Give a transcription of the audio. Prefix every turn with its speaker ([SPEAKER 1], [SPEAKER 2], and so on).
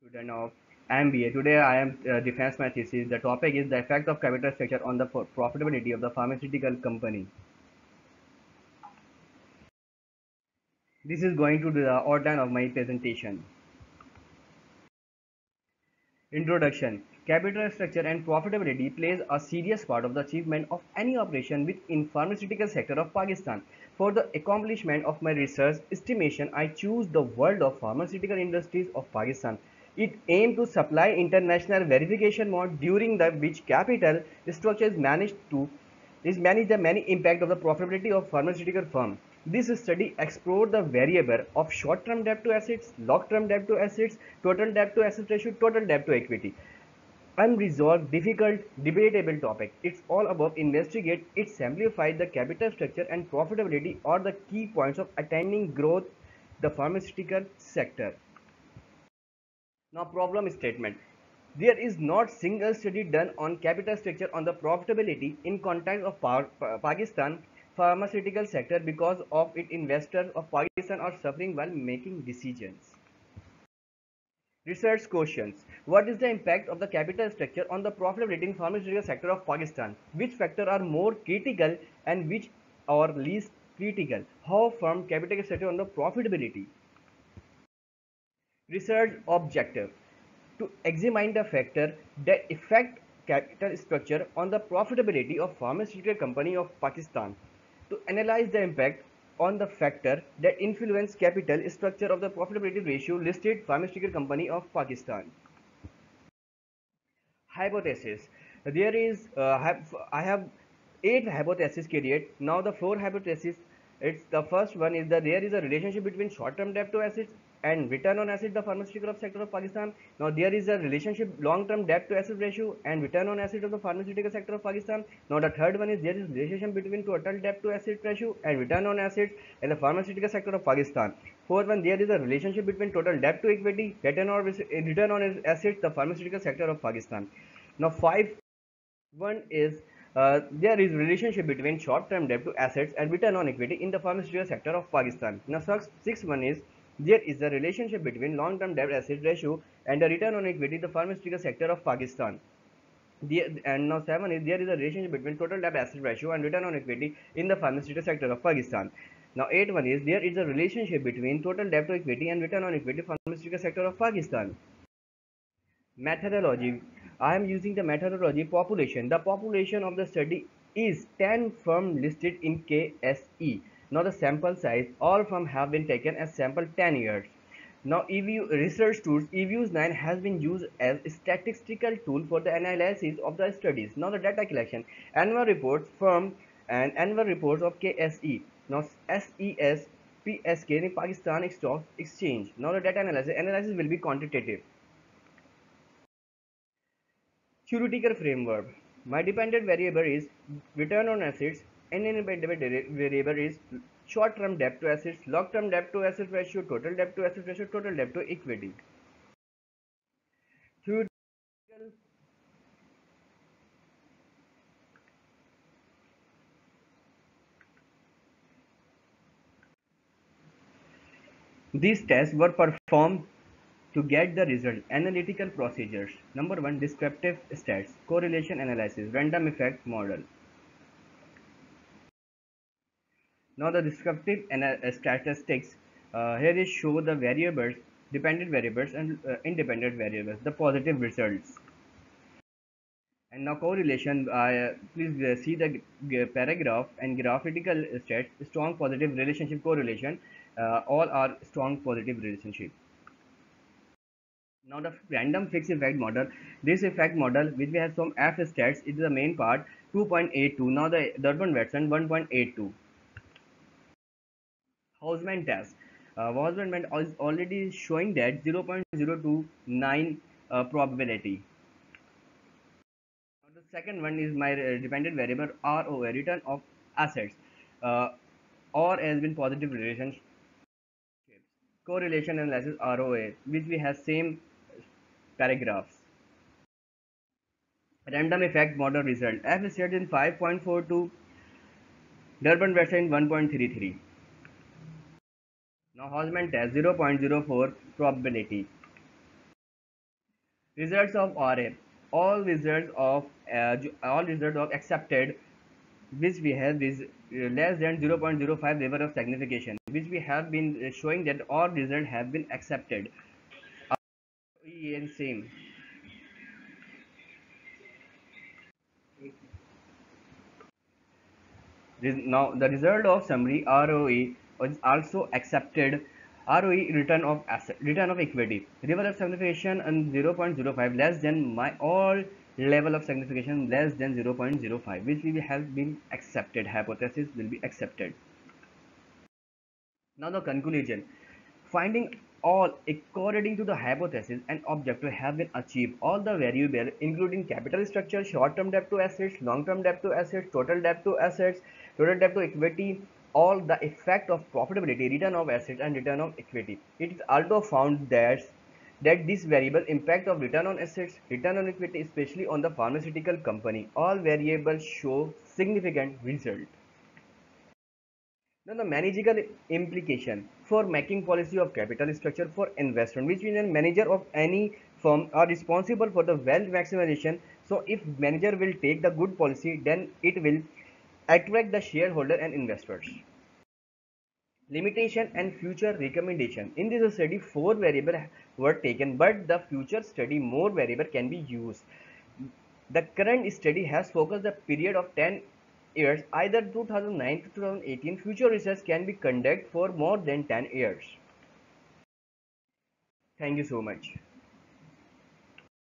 [SPEAKER 1] Student of MBA. Today I am defense my thesis. The topic is the effect of capital structure on the profitability of the pharmaceutical company. This is going to be the outline of my presentation. Introduction. Capital structure and profitability plays a serious part of the achievement of any operation within pharmaceutical sector of Pakistan. For the accomplishment of my research estimation, I choose the world of pharmaceutical industries of Pakistan. It aimed to supply international verification mode during the which capital structure is managed the many impact of the profitability of pharmaceutical firm. This study explored the variable of short-term debt to assets, long-term debt to assets, total debt to asset ratio, total debt to equity. Unresolved, difficult, debatable topic. It's all about investigate. It simplified the capital structure and profitability are the key points of attaining growth the pharmaceutical sector. Now problem statement. There is not single study done on capital structure on the profitability in context of Pakistan pharmaceutical sector because of it investors of Pakistan are suffering while making decisions. Research questions. What is the impact of the capital structure on the profitability in pharmaceutical sector of Pakistan? Which factors are more critical and which are least critical? How firm capital structure on the profitability? Research objective to examine the factor that affect capital structure on the profitability of pharmaceutical company of Pakistan, to analyze the impact on the factor that influence capital structure of the profitability ratio listed pharmaceutical company of Pakistan. Hypothesis. There is I have 8 hypotheses created. Now the 4 hypotheses. It's the first one is that there is a relationship between short-term debt to assets and return on asset the pharmaceutical sector of Pakistan. Now there is a relationship long-term debt to asset ratio and return on asset of the pharmaceutical sector of Pakistan. Now the third one is there is relationship between total debt to asset ratio and return on assets in the pharmaceutical sector of Pakistan. Fourth one, there is a relationship between total debt to equity, return on assets, the pharmaceutical sector of Pakistan. Now, one is there is relationship between short-term debt to assets and return on equity in the pharmaceutical sector of Pakistan. Now, sixth one is there is a relationship between long-term debt asset ratio and the return on equity in the pharmaceutical sector of Pakistan. And now seven is there is a relationship between total debt asset ratio and return on equity in the pharmaceutical sector of Pakistan. Now eight one is there is a relationship between total debt to equity and return on equity pharmaceutical sector of Pakistan. Methodology. I am using the methodology population. The population of the study is 10 firm listed in KSE. Now the sample size, all firm have been taken as sample 10 years. Now EVU research tools, EVUS 9 has been used as a statistical tool for the analysis of the studies. Now the data collection, annual reports firm and annual reports of KSE. Now SES PSK in Pakistan Stock Exchange. Now the data analysis will be quantitative. Theoretical framework. My dependent variable is return on assets, and independent variable is short-term debt to assets, long-term debt to asset ratio, total debt to asset ratio, total debt to equity. Theoretical. These tests were performed to get the result. Analytical procedures. Number one, descriptive stats, correlation analysis, random effect model. Now the descriptive statistics here is show the variables, dependent variables and independent variables, the positive results. And now correlation, please see the paragraph and graphical stats, strong positive relationship correlation, all are strong positive relationship. Now the random fixed effect model, this effect model which we have some F stats, it is the main part 2.82. Now the Durbin Watson 1.82. Hausman test. Hausman is already showing that 0.029 probability. Now the second one is my dependent variable ROA, return of assets, or has been positive relationship. Correlation analysis ROA, which we have same paragraphs. Random effect model result. F is set in 5.42, Durbin Watson 1.33. Now Hausman test 0.04 probability. Results of RA. All results of accepted which we have is less than 0.05 level of signification, which we have been showing that all results have been accepted. And same. Now the result of summary ROE is also accepted. ROE return of equity, level of signification and 0.05 less than my all level of signification less than 0.05, which will have been accepted. Hypothesis will be accepted. Now the conclusion. Finding all according to the hypothesis and objective have been achieved. All the variables including capital structure, short-term debt to assets, long-term debt to assets, total debt to assets, total debt to equity, all the effect of profitability, return of assets and return of equity. It is also found that this variable impact of return on assets, return on equity, especially on the pharmaceutical company, all variables show significant result. Now the managerial implication for making policy of capital structure for investment, which means a manager of any firm are responsible for the wealth maximization. So if manager will take the good policy, then it will attract the shareholder and investors. Limitation and future recommendation. In this study, 4 variables were taken, but the future study more variable can be used. The current study has focused the period of 10 years, either 2009 to 2018. Future research can be conducted for more than 10 years. Thank you so much.